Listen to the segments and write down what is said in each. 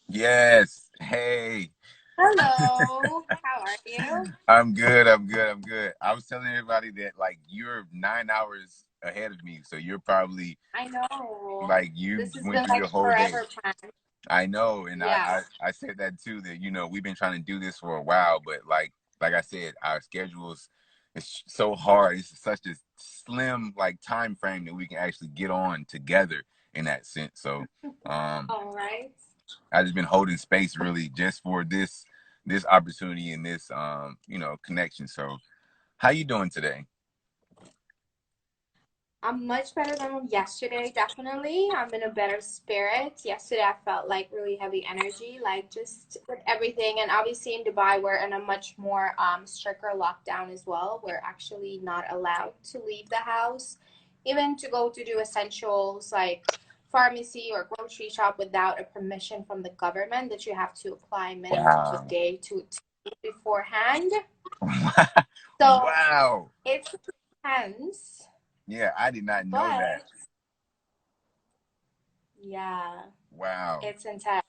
Yes. Hey. Hello, how are you? I'm good. I'm good. I'm good. I was telling everybody that like you're 9 hours ahead of me, so you're probably I know. like you This has went been through like your whole day. forever plan. I know, and I, Yeah. I I said that too. That we've been trying to do this for a while, but like I said, our schedules it's so hard. It's such a slim like time frame that we can actually get on together in that sense. So, um, All right. I just been holding space really just for this opportunity and this connection. So how you doing today? I'm much better than yesterday, definitely. I'm in a better spirit. Yesterday I felt like really heavy energy, like just with everything. And obviously in Dubai we're in a much more stricter lockdown as well. We're actually not allowed to leave the house, even to go to do essentials like pharmacy or grocery shop without a permission from the government that you have to apply minimum of a Wow. day to beforehand. So Wow. it's intense, Yeah, I did not know that. but yeah, Wow. it's intense.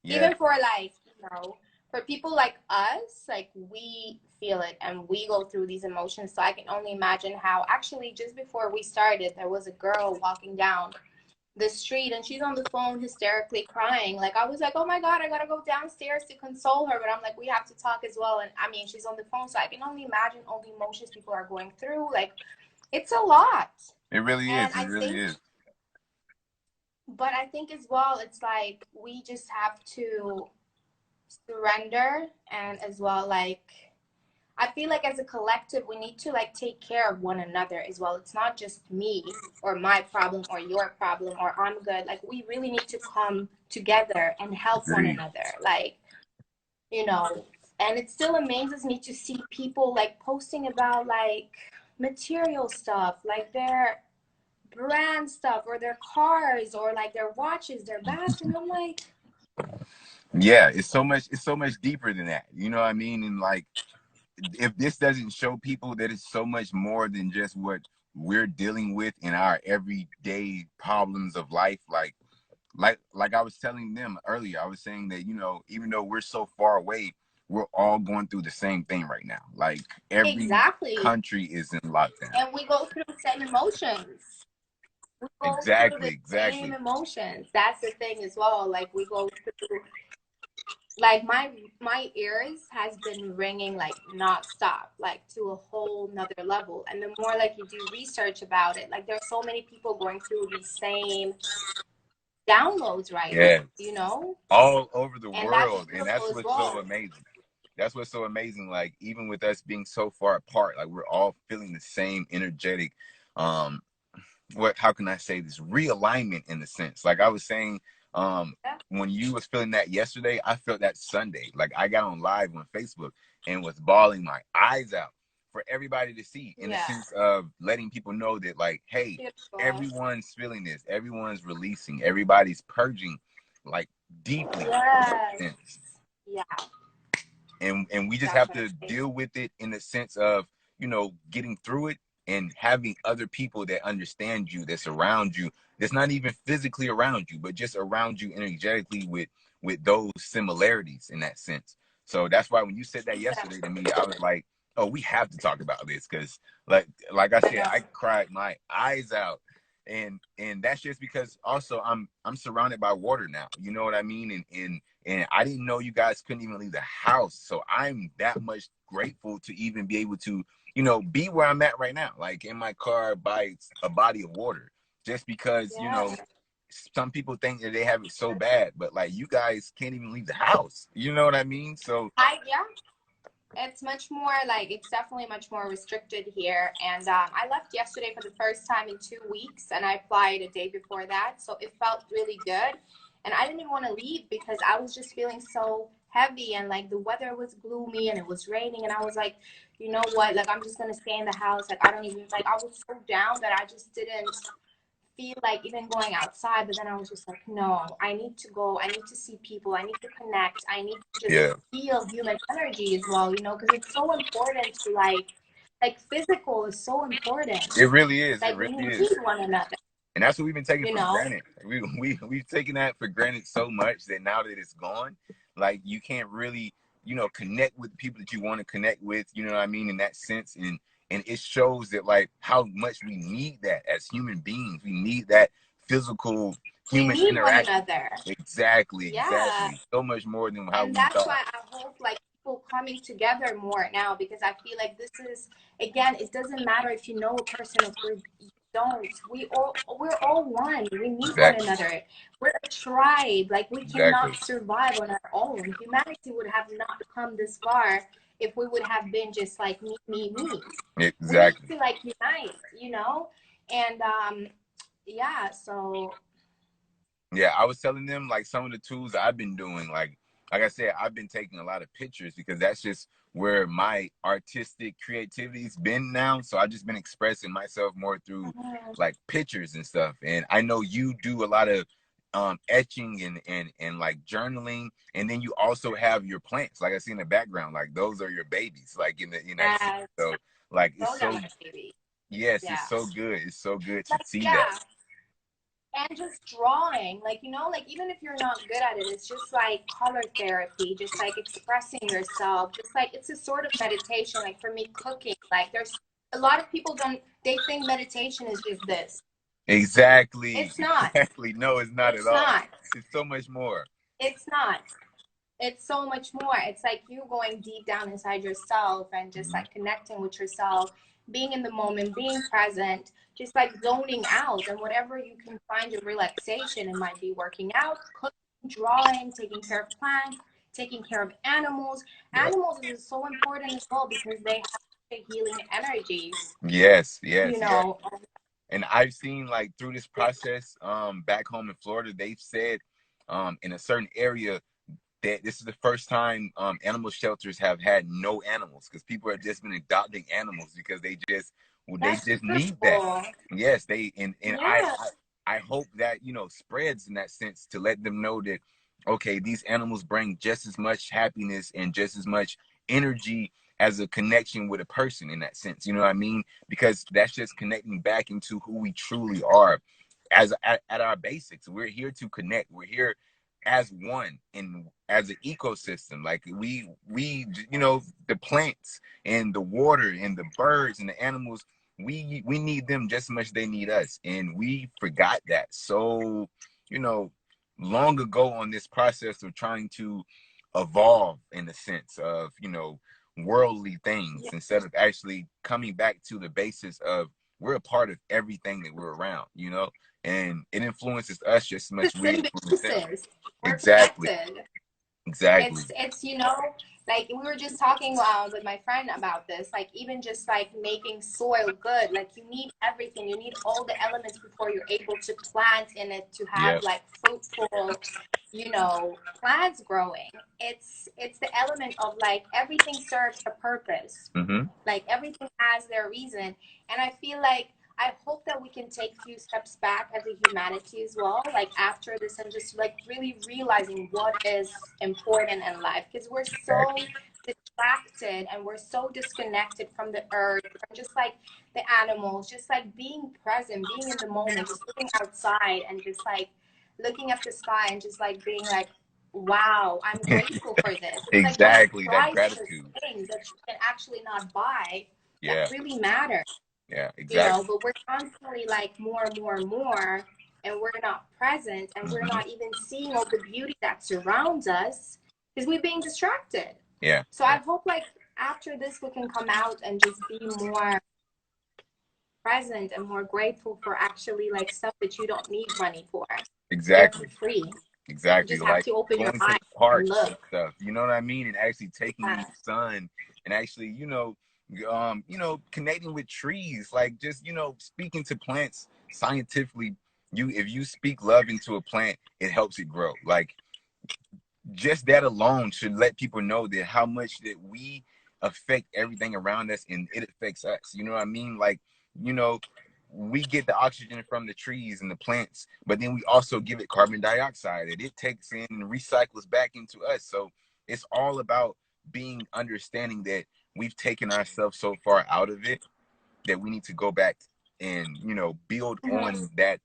Yeah. Even for like, for people like us, like we feel it and we go through these emotions. So I can only imagine how actually just before we started, there was a girl walking down the street and she's on the phone hysterically crying. Like I was like, oh my God, I gotta go downstairs to console her. But I'm like, we have to talk as well. And I mean, she's on the phone. So I can only imagine all the emotions people are going through. Like it's a lot. It really And is. It I really think is. but I think as well, it's like we just have to surrender and as well, like, I feel like as a collective, we need to like take care of one another as well. It's not just me or my problem or your problem or I'm good. Like, we really need to come together and help one Agreed. another. Like, you know, and it still amazes me to see people like posting about like material stuff, like their brand stuff or their cars or like their watches, their bags. And I'm like, Yeah, it's so much deeper than that. You know what I mean? And like if this doesn't show people that it's so much more than just what we're dealing with in our everyday problems of life, like I was telling them earlier, I was saying that even though we're so far away, we're all going through the same thing right now. Like every exactly. country is in lockdown. And we go through the same emotions. We go through Exactly, the same exactly. emotions. That's the thing as well. Like we go through like my ears has been ringing like nonstop, like to a whole nother level. And the more like you do research about it, like there's so many people going through these same downloads right Yeah, now, you know? all over the And that's world, and beautiful that's as what's so well. amazing. That's what's so amazing. Like even with us being so far apart, like we're all feeling the same energetic um what how can I say this realignment in the sense. Like I was saying, Yeah. when you was feeling that yesterday, I felt that Sunday. Like I got on live on Facebook and was bawling my eyes out for everybody to see, in the Yeah. sense of letting people know that like, hey, Beautiful. everyone's feeling this, everyone's releasing, everybody's purging, like deeply Yes. in a sense. Yeah, And we just have to definitely. deal with it in the sense of getting through it and having other people that understand you, that's around you, that's not even physically around you but just around you energetically with those similarities in that sense. So that's why when you said that yesterday to me, I was like, oh, we have to talk about this, because like I I said, know. I cried my eyes out. And that's just because also I'm surrounded by water now, you know what I mean? And I didn't know you guys couldn't even leave the house. So I'm that much grateful to even be able to, be where I'm at right now, like in my car by a body of water, just because, Yeah. some people think that they have it so bad, but like you guys can't even leave the house. You know what I mean? So Yeah, it's much more like it's definitely much more restricted here. And I left yesterday for the first time in 2 weeks, and I applied a day before that, so it felt really good. And I didn't even want to leave because I was just feeling so heavy, and like the weather was gloomy and it was raining, and I was like, you know what? Like I'm just gonna stay in the house. Like I don't even like I was so down that I just didn't feel like even going outside. But then I was just like, no, I need to go. I need to see people. I need to connect. I need to just yeah, feel human energy as well, because it's so important to like physical is so important. it really is. It Like we really need is. one another. And that's what we've been taking you for know? granted. We've taken that for granted so much that now that it's gone, like you can't really, you know, connect with people that you want to connect with, you know what I mean, in that sense. And it shows that like how much we need that as human beings. We need that physical We human need one interaction. another. Exactly, Yeah. exactly. So much more than how And we that's thought. why I hope like people coming together more now, because I feel like this is, again, it doesn't matter if you know a person or if you don't. We're all one. We need one Exactly, another. We're a tribe. Like we exactly, cannot survive on our own. Humanity would have not come this far if we would have been just like me. We need exactly. to like unite, you know? And yeah, so Yeah, I was telling them like some of the tools I've been doing. Like I said, I've been taking a lot of pictures because that's just where my artistic creativity's been now. So I've just been expressing myself more through like pictures and stuff. And I know you do a lot of etching and like journaling, and then you also have your plants. Like I see in the background, like those are your babies, like in that scene. yeah, So like it's those are so, my babies. yes, it's Yeah. so good. It's so good to Like, see that. yeah. And just drawing, like, you know, like even if you're not good at it, it's just like color therapy, just like expressing yourself, just like it's a sort of meditation. Like for me, cooking, like there's a lot of people don't, they think meditation is just this. Exactly. It's not. Exactly. No, it's not at It's all. not. It's so much more. It's not. It's so much more. It's like you going deep down inside yourself and just Mhm. like connecting with yourself, being in the moment, being present, just like zoning out. And whatever you can find your relaxation, it might be working out, cooking, drawing, taking care of plants, taking care of animals. Yep. Animals is so important as well because they have a healing energy, Yes, you yes, yes. know. And I've seen like through this process, back home in Florida, they've said in a certain area that this is the first time animal shelters have had no animals because people have just been adopting animals because they That's just super need that. cool. Yes, they and Yeah. I hope that, you know, spreads in that sense to let them know that okay, these animals bring just as much happiness and just as much energy as a connection with a person in that sense. You know what I mean? Because that's just connecting back into who we truly are as at our basics. We're here to connect. We're here as one and as an ecosystem. Like we you know, the plants and the water and the birds and the animals, we need them just as much as they need us, and we forgot that so, you know, long ago on this process of trying to evolve in the sense of, you know, worldly things instead of actually coming back to the basis of we're a part of everything that we're around, you know, and it influences us just as The much as we influence them. symbiosis. We're Exactly, connected. exactly. It's you know, like we were just talking with my friend about this, like even just like making soil good, like you need everything, you need all the elements before you're able to plant in it to have Yeah. like fruitful, you know, plants growing. It's the element of like everything serves a purpose, Mm-hmm. like everything has their reason. And I feel like I hope that we can take a few steps back as a humanity as well, like after this, and just like really realizing what is important in life, because we're so Exactly. distracted and we're so disconnected from the earth, from just like the animals, just like being present, being in the moment, just looking outside and just like looking at the sky and just like being like, wow, I'm grateful for this. It's like those Exactly. That priceless gratitude. things that you can actually not buy that Yeah. really matter, Yeah. you know, Exactly. but we're constantly like more, and we're not present and we're Mm-hmm. not even seeing all the beauty that surrounds us because we're being distracted. Yeah. So I hope like after this we can come out and just be more present and more grateful for actually like stuff that you don't need money for. They're Exactly. for free. You Exactly. just have Like to open your going to eyes the and parks and look. stuff. You know what I mean? And actually taking in Yeah. the sun and actually, you know, connecting with trees, like just, you know, speaking to plants scientifically. If you speak love into a plant, it helps it grow. Like just that alone should let people know that how much that we affect everything around us and it affects us. You know what I mean? Like, you know, we get the oxygen from the trees and the plants, but then we also give it carbon dioxide that it takes in and recycles back into us. So it's all about being understanding that we've taken ourselves so far out of it that we need to go back and, you know, build Mhm. on that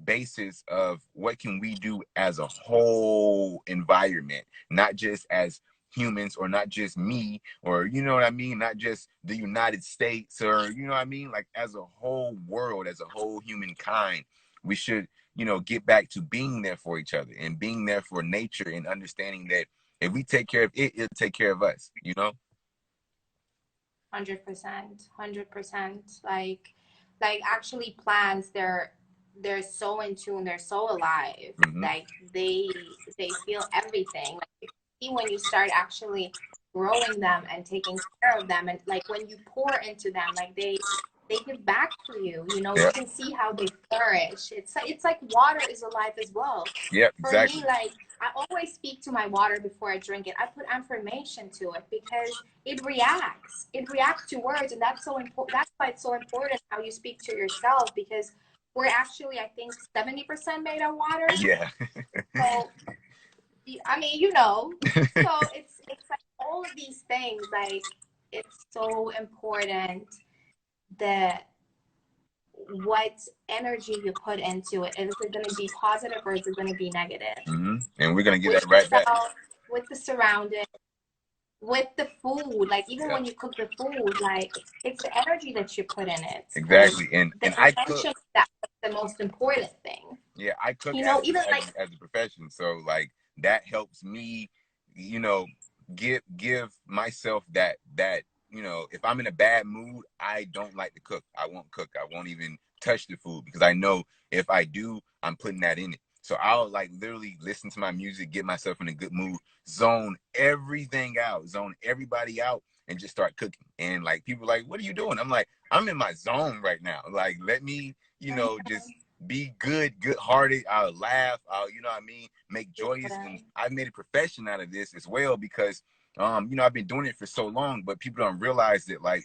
basis of what can we do as a whole environment, not just as humans, or not just me, or you know what I mean, not just the United States, or you know what I mean, like as a whole world, as a whole humankind, we should, you know, get back to being there for each other and being there for nature, and understanding that if we take care of it, it'll take care of us, you know. 100%, 100%. Like actually plants, they're so in tune, they're so alive. Mm-hmm. Like they feel everything. Like see when you start actually growing them and taking care of them, and like when you pour into them, like they give back to you. You know, Yeah. you can see how they flourish. It's like water is alive as well. Yeah, For exactly. me, like I always speak to my water before I drink it. I put affirmation to it because it reacts. It reacts to words, and that's so important. That's why it's so important how you speak to yourself, because we're actually, I think, 70% made of water. Yeah. So, I mean, you know, so it's like all of these things. Like it's so important that what energy you put into it. Is it going to be positive or is it going to be negative? Mm-hmm. And we're gonna get With that right back. yourself, with the surroundings, with the food. Like even Yeah. when you cook the food, like it's the energy that you put in it. Exactly. And The I intention, cook. that's the most important thing. Yeah, I cook You know, as even like as a profession, so like that helps me, you know, give myself that you know, if I'm in a bad mood, I don't like to cook. I won't cook. I won't even touch the food, because I know if I do, I'm putting that in it. So I'll like literally listen to my music, get myself in a good mood, zone everything out, zone everybody out, and just start cooking. And like people are like, what are you doing? I'm like, I'm in my zone right now. Like let me, you know, just be good hearted. I'll laugh. I'll, you know what I mean, make joyous. And I've made a profession out of this as well, because you know, I've been doing it for so long, but people don't realize that like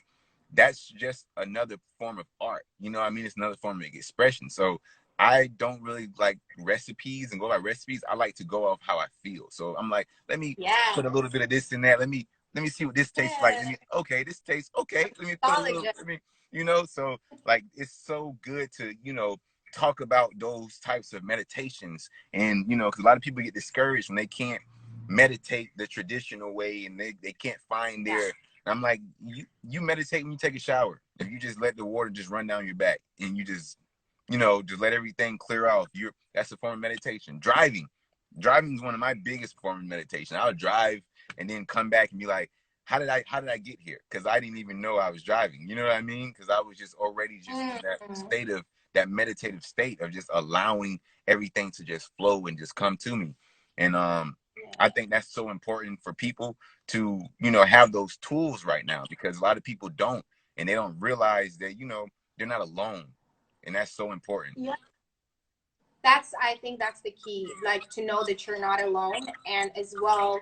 that's just another form of art. You know what I mean? It's another form of expression. So I don't really like recipes and go by recipes. I like to go off how I feel. So I'm like, let me put a little bit of this in that. Let me see what this tastes like. Okay, this tastes okay. Let me put a little, you know, so like it's so good to, you know, talk about those types of meditations. And you know, because a lot of people get discouraged when they can't meditate the traditional way, and they can't find their, I'm like, you meditate when you take a shower. If you just let the water just run down your back, and you just, you know, just let everything clear off, that's a form of meditation. Driving is one of my biggest forms of meditation. I'll drive and then come back and be like, how did I get here? Because I didn't even know I was driving. You know what I mean? Because I was just already just in that state of that meditative state of just allowing everything to just flow and just come to me. And I think that's so important for people to, you know, have those tools right now, because a lot of people don't, and they don't realize that, you know, they're not alone. And that's so important. Yeah. I think that's the key, like to know that you're not alone. And as well,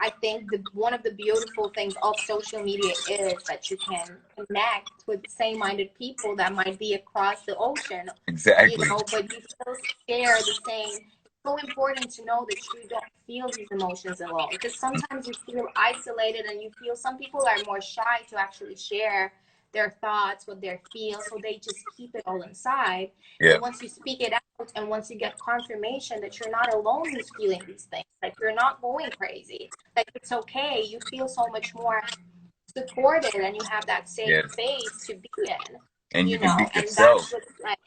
I think one of the beautiful things of social media is that you can connect with same-minded people that might be across the ocean. Exactly. You know, but you still share the same. It's so important to know that you don't feel these emotions alone, because sometimes you feel isolated, and you feel some people are more shy to actually share their thoughts, what they feel, so they just keep it all inside. Yeah. And once you speak it out, and once you get confirmation that you're not alone who's feeling these things, like you're not going crazy, like it's okay, you feel so much more supported, and you have that safe space to be in. And you can know, be and yourself. that's what's like,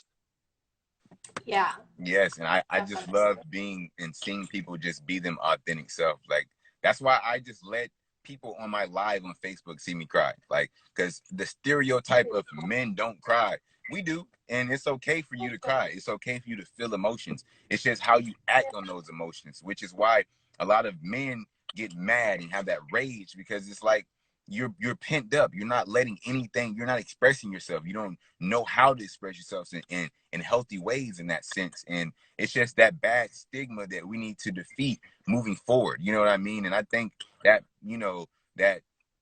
yeah. Yes, and I just love being and seeing people just be them authentic self. Like that's why I just let people on my live on Facebook see me cry. Like, because the stereotype of men don't cry, we do, and it's okay for you to cry. It's okay for you to feel emotions. It's just how you act on those emotions, which is why a lot of men get mad and have that rage, because it's like you're pent up. You're not letting anything. You're not expressing yourself. You don't know how to express yourself in healthy ways in that sense. And it's just that bad stigma that we need to defeat moving forward. You know what I mean? And I think that, you know, that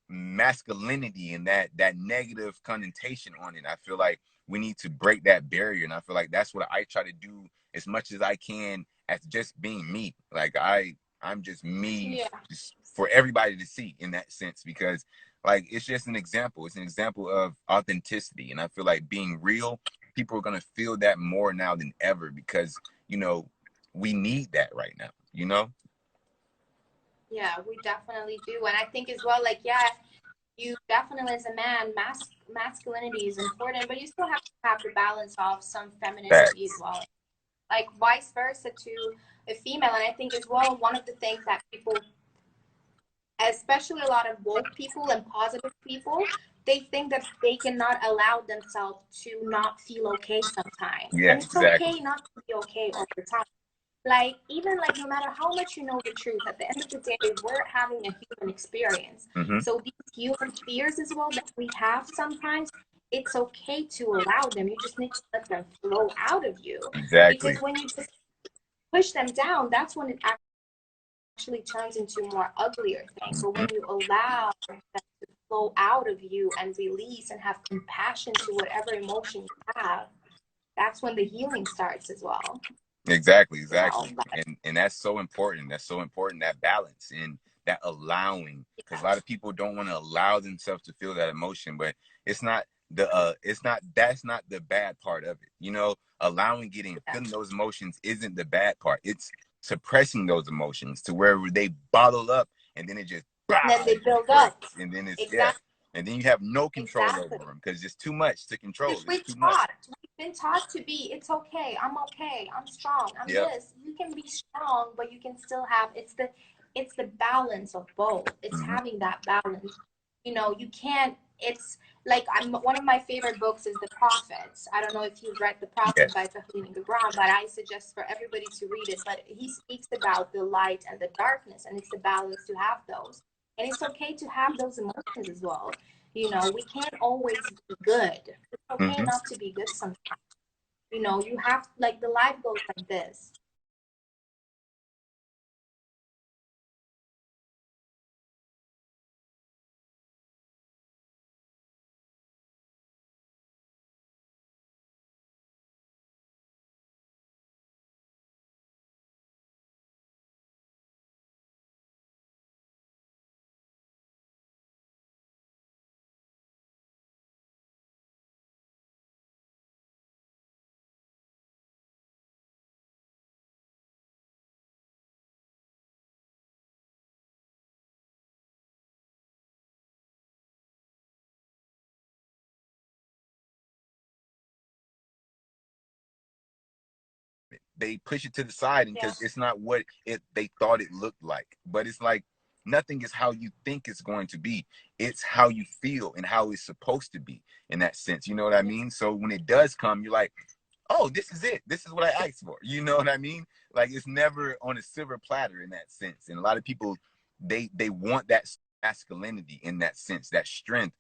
masculinity and that negative connotation on it, I feel like we need to break that barrier. And I feel like that's what I try to do as much as I can, as just being me. Like I'm just me, just for everybody to see in that sense, because like it's just an example. It's an example of authenticity. And I feel like being real people are going to feel that more now than ever, because, you know, we need that right now, you know? Yeah, we definitely do. And I think as well, like, yeah, you definitely, as a man, masculinity is important, but you still have to have the balance of some femininity as Facts. well. Like vice versa to a female. And I think as well, one of the things that people, especially a lot of woke people and positive people, they think that they cannot allow themselves to not feel okay sometimes. Yeah, And it's exactly. okay not to be okay all the time. Like, even like, no matter how much you know the truth, at the end of the day, we're having a human experience. Mm-hmm. So these human fears as well that we have sometimes, it's okay to allow them. You just need to let them flow out of you. Exactly. Because when you just push them down, that's when it actually turns into more uglier things. But when you allow them to flow out of you and release and have compassion to whatever emotion you have, that's when the healing starts as well. Exactly, You know, and that's so important. That's so important, that balance and that allowing, because a lot of people don't want to allow themselves to feel that emotion, but it's not that's not the bad part of it. You know, allowing, getting, feeling those emotions isn't the bad part. It's suppressing those emotions to where they bottle up, and then it just and then they build breaks, up. and then it's Exactly. and then you have no control Exactly. over them because it's too much to control. Which It's too much. we've been taught to be, it's okay, I'm strong, I'm Yep. this. You can be strong, but you can still have, it's the balance of both. It's Mm-hmm. having that balance. You know, you can't, it's like, one of my favorite books is The Prophets. I don't know if you've read The Prophet by Fahim Gibran, but I suggest for everybody to read it. But he speaks about the light and the darkness, and it's the balance to have those. And it's okay to have those emotions as well. You know, we can't always be good. It's okay Mm-hmm. not to be good sometimes. You know, you have, like, the life goes like this. They push it to the side because it's not what they thought it looked like. But it's like, nothing is how you think it's going to be. It's how you feel and how it's supposed to be, in that sense. You know what I mean? So when it does come, you're like, oh, this is it. This is what I asked for. You know what I mean? Like, it's never on a silver platter in that sense. And a lot of people, they want that masculinity in that sense, that strength.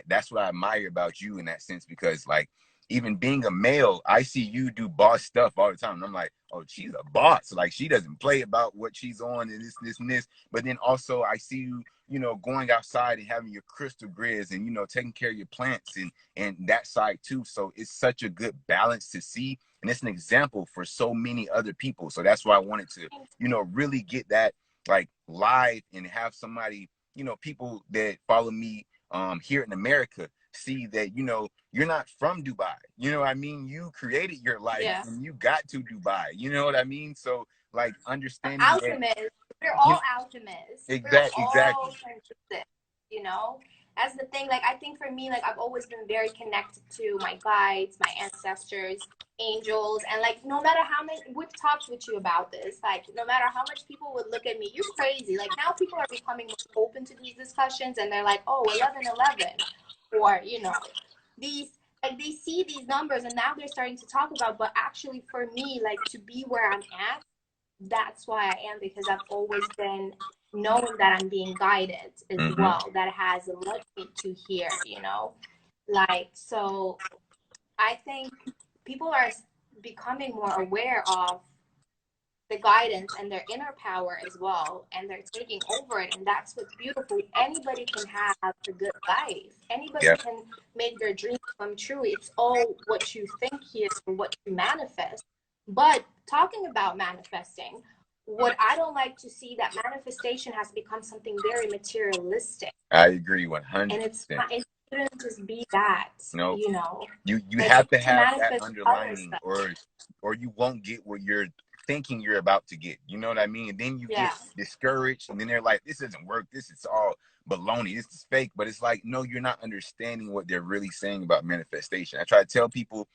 That's what I admire about you in that sense, because, like, even being a male, I see you do boss stuff all the time. And I'm like, oh, she's a boss. Like, she doesn't play about what she's on and this and this. But then also I see you, you know, going outside and having your crystal grids and, you know, taking care of your plants and that side too. So it's such a good balance to see. And it's an example for so many other people. So that's why I wanted to, you know, really get that, like, live and have somebody, you know, people that follow me here in America see that, you know, you're not from Dubai. You know what I mean? You created your life and you got to Dubai. You know what I mean? So, like, understanding Alchemists. We're all alchemists. Exactly. We're all interested, you know? That's the thing. Like, I think for me, like, I've always been very connected to my guides, my ancestors, angels, and, like, no matter how many, we've talked with you about this, like, no matter how much people would look at me, you're crazy. Like, now people are becoming more open to these discussions, and they're like, oh, 1111, or, you know, these, like, they see these numbers and now they're starting to talk about. But actually, for me, like, to be where I'm at, that's why I am, because I've always been knowing that I'm being guided as well. That has led me to here, you know? Like, so I think people are becoming more aware of the guidance and their inner power as well, and they're taking over it. And that's what's beautiful. Anybody can have a good life. Anybody can make their dreams come true. It's all what you think here and what you manifest. But talking about manifesting, what I don't like to see, that manifestation has become something very materialistic. I agree 100%. And it's shouldn't just be that, No, you know. you Like, you have to need to have that manifest other underlining, stuff. or you won't get what you're thinking you're about to get. You know what I mean? And then you get Yeah. discouraged, and then they're like, this doesn't work, this is all baloney, this is fake. But it's like, no, you're not understanding what they're really saying about manifestation. I try to tell people,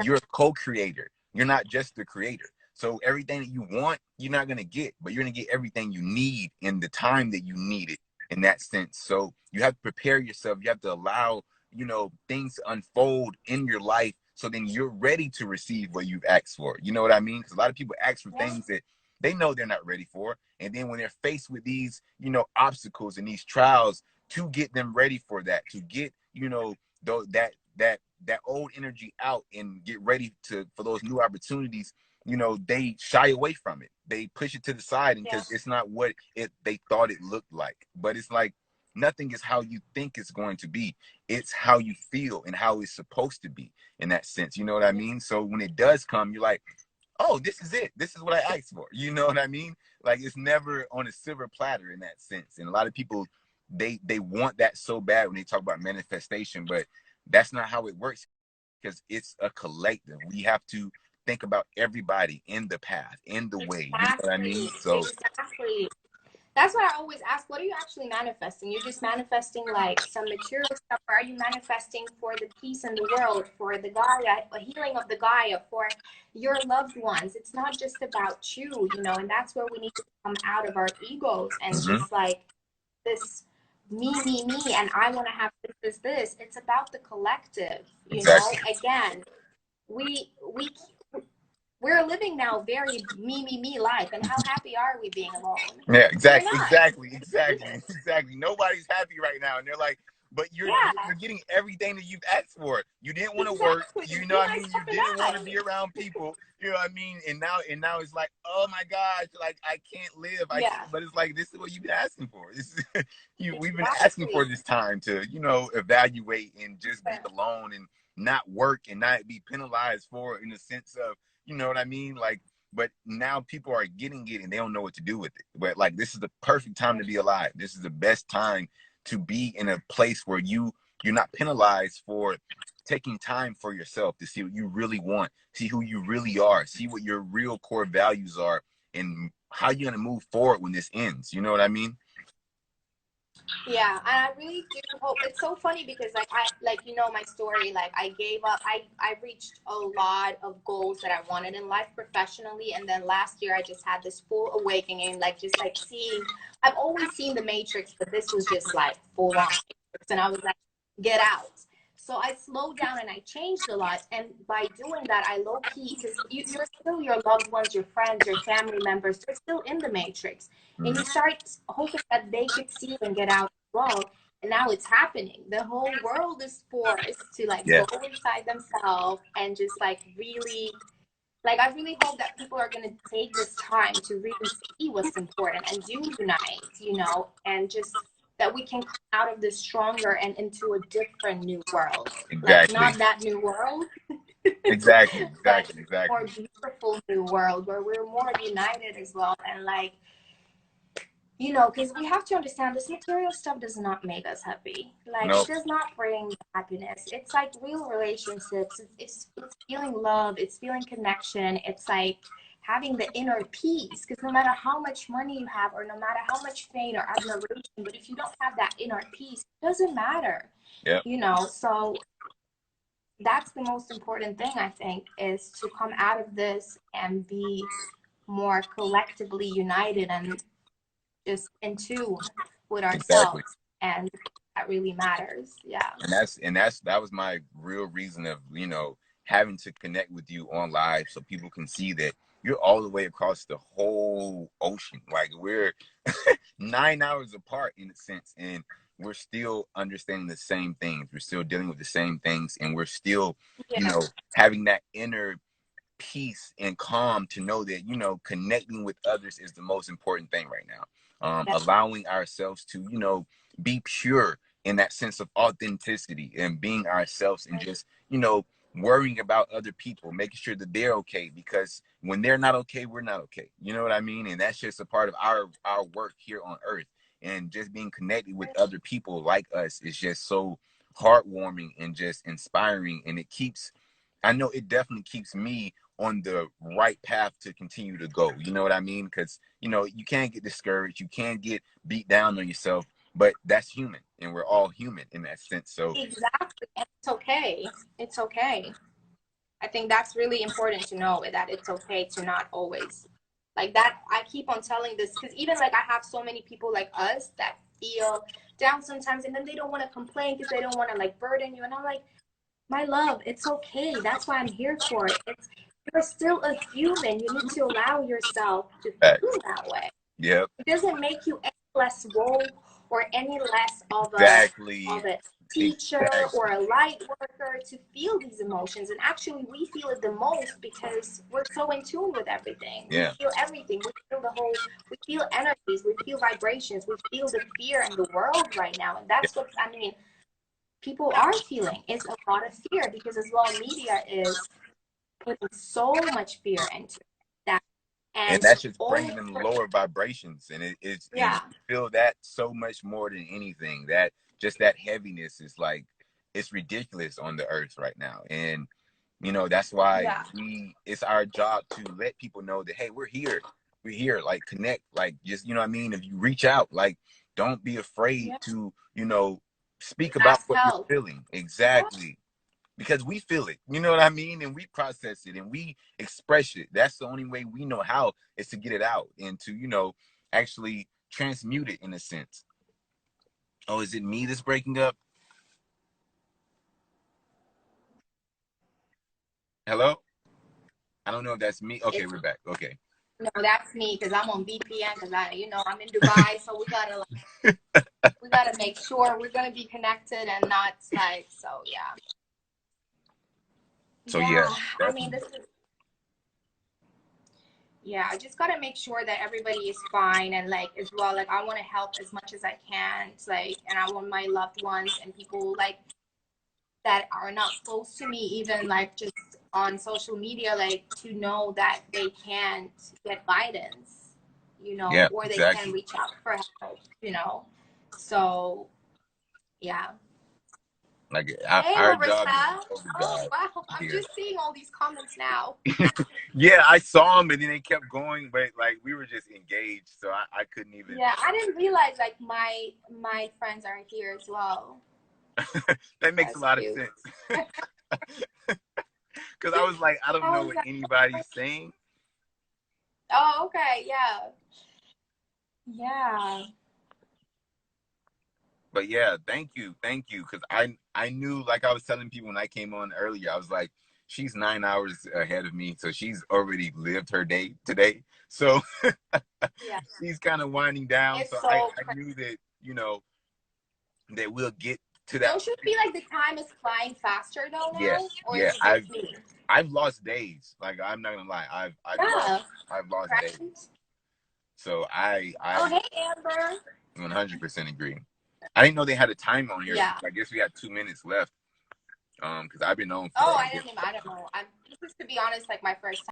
you're a co-creator, you're not just the creator. So everything that you want, you're not going to get, but you're going to get everything you need in the time that you need it, in that sense. So you have to prepare yourself. You have to allow, you know, things to unfold in your life, so then you're ready to receive what you've asked for. You know what I mean? Because a lot of people ask for Yeah. things that they know they're not ready for, and then when they're faced with these, you know, obstacles and these trials to get them ready for that, to get, you know, that old energy out and get ready to for those new opportunities, you know, they shy away from it. They push it to the side Yeah. because it's not what they thought it looked like. But it's like, nothing is how you think it's going to be. It's how you feel and how it's supposed to be, in that sense. You know what I mean? So when it does come, you're like, oh, this is it. This is what I asked for. You know what I mean? Like, it's never on a silver platter in that sense. And a lot of people, they want that so bad when they talk about manifestation, but that's not how it works, because it's a collective. We have to think about everybody in the path, in the way. You know what I mean? Exactly. So Exactly. That's what I always ask. What are you actually manifesting? You're just manifesting like some material stuff, or are you manifesting for the peace in the world, for the Gaia, a healing of the Gaia, for your loved ones? It's not just about you, you know, and that's where we need to come out of our egos and mhm, just like this me, and I want to have this. It's about the collective, you know. exactly. Again, we we're living now very me life, and how happy are we being alone? Yeah, We're exactly, not. exactly, exactly, exactly. Nobody's happy right now, and they're like, but Yeah, you're getting everything that you've asked for. You didn't want to work, exactly. you know Be what I mean? You myself and didn't want to I. be around people, you know what I mean? And now it's like, oh my gosh, like I can't live. I Yeah, can't, but it's like, this is what you've been asking for. This is, we've been asking for exactly. this time to, you know, evaluate and just be alone and not work and not be penalized for it, in the sense of, you know what I mean? Like, but now people are getting it and they don't know what to do with it. But like, this is the perfect time to be alive. This is the best time to be in a place where you're not penalized for taking time for yourself to see what you really want, see who you really are, see what your real core values are, and how you're going to move forward when this ends. You know what I mean? Yeah, and I really do hope. It's so funny because like you know my story. Like, I gave up. I reached a lot of goals that I wanted in life professionally, and then last year I just had this full awakening. Like, just like seeing. I've always seen the Matrix, but this was just like full on Matrix, and I was like, get out. So I slowed down and I changed a lot. And by doing that, I low key, because you're still your loved ones, your friends, your family members, they're still in the Matrix, and Mm-hmm. you start hoping that they could see and get out as well. And now it's happening. The whole world is forced to like Yeah, go inside themselves and just like really, like, I really hope that people are going to take this time to really see what's important and do unite, you know, and just that we can come out of this stronger and into a different new world. Like, exactly, not that new world, exactly, but exactly, a more exactly. beautiful new world where we're more united as well. And like, you know, because we have to understand this material stuff does not make us happy. Like, it Nope. does not bring happiness. It's like real relationships. It's feeling love. It's feeling connection. It's like having the inner peace. Because no matter how much money you have, or no matter how much fame or admiration, but if you don't have that inner peace, it doesn't matter. Yep. You know, so that's the most important thing, I think, is to come out of this and be more collectively united and just in tune with Exactly. ourselves, and that really matters. Yeah. That was my real reason of, you know, having to connect with you on live, so people can see that you're all the way across the whole ocean. Like, we're 9 hours apart in a sense, and we're still understanding the same things. We're still dealing with the same things, and we're still, you Yeah. know, having that inner peace and calm to know that, you know, connecting with others is the most important thing right now. Yeah. Allowing ourselves to, you know, be pure in that sense of authenticity and being ourselves, and just, you know, worrying about other people, making sure that they're okay, because when they're not okay, we're not okay. You know what I mean? And that's just a part of our work here on earth. And just being connected with other people like us is just so heartwarming and just inspiring, and it keeps, I know it definitely keeps me on the right path to continue to go. You know what I mean? Because, you know, you can't get discouraged, you can't get beat down on yourself, but that's human, and we're all human in that sense. So Exactly. And it's okay. It's okay. I think that's really important to know, that it's okay to not always like that. I keep on telling this because even like I have so many people like us that feel down sometimes, and then they don't want to complain because they don't want to like burden you. And I'm like, my love, it's okay. That's why I'm here for. It's, you're still a human. You need to allow yourself to feel that way. yeah, It doesn't make you any less woke or any less of exactly. a teacher or a light worker to feel these emotions. And actually, we feel it the most because we're so in tune with everything. Yeah. We feel everything. We feel the whole. We feel energies. We feel vibrations. We feel the fear in the world right now, and that's what I mean. People are feeling is a lot of fear because as well, media is putting so much fear into that. And that's just bringing them lower vibrations, and it's and you feel that so much more than anything. That just that heaviness is like, it's ridiculous on the earth right now. And you know, that's why it's our job to let people know that, hey, we're here, like connect, like just, you know what I mean, if you reach out, like don't be afraid to, you know, speak about what you're feeling. Exactly. Because we feel it, you know what I mean? And we process it and we express it. That's the only way we know how, is to get it out and to, you know, actually transmute it in a sense. Oh, is it me that's breaking up? Hello? I don't know if that's me. Okay, we're back. Okay. No, that's me because I'm on VPN because you know, I'm in Dubai, so we gotta make sure we're gonna be connected and not like, so yeah. So yeah, I mean, this is, I just gotta make sure that everybody is fine, and like as well, like I want to help as much as I can. It's like, and I want my loved ones and people like that are not close to me, even like just on social media, like to know that they can't get guidance, you know, or they can reach out for help, you know. So yeah. Like hey, our Larissa. job is oh wow, I'm just seeing all these comments now. Yeah, I saw them and then they kept going, but like we were just engaged, so I couldn't even. Yeah, I didn't realize like my friends are here as well. That makes a lot of sense. Because I was like, I don't know what anybody's saying. Oh, okay, yeah. But yeah, thank you, because I knew, like I was telling people when I came on earlier, I was like, she's 9 hours ahead of me, so she's already lived her day today. So she's kind of winding down. So I knew that, you know, that we'll get to that. Don't you feel like the time is flying faster though now? Yes, or is it just me? I've lost days. Like I'm not gonna lie, I've lost days. So oh, hey Amber. 100% agree. I didn't know they had a time on here. Yeah. I guess we had 2 minutes left. Because I've been on for. Oh, I don't know. This is, to be honest, like my first time.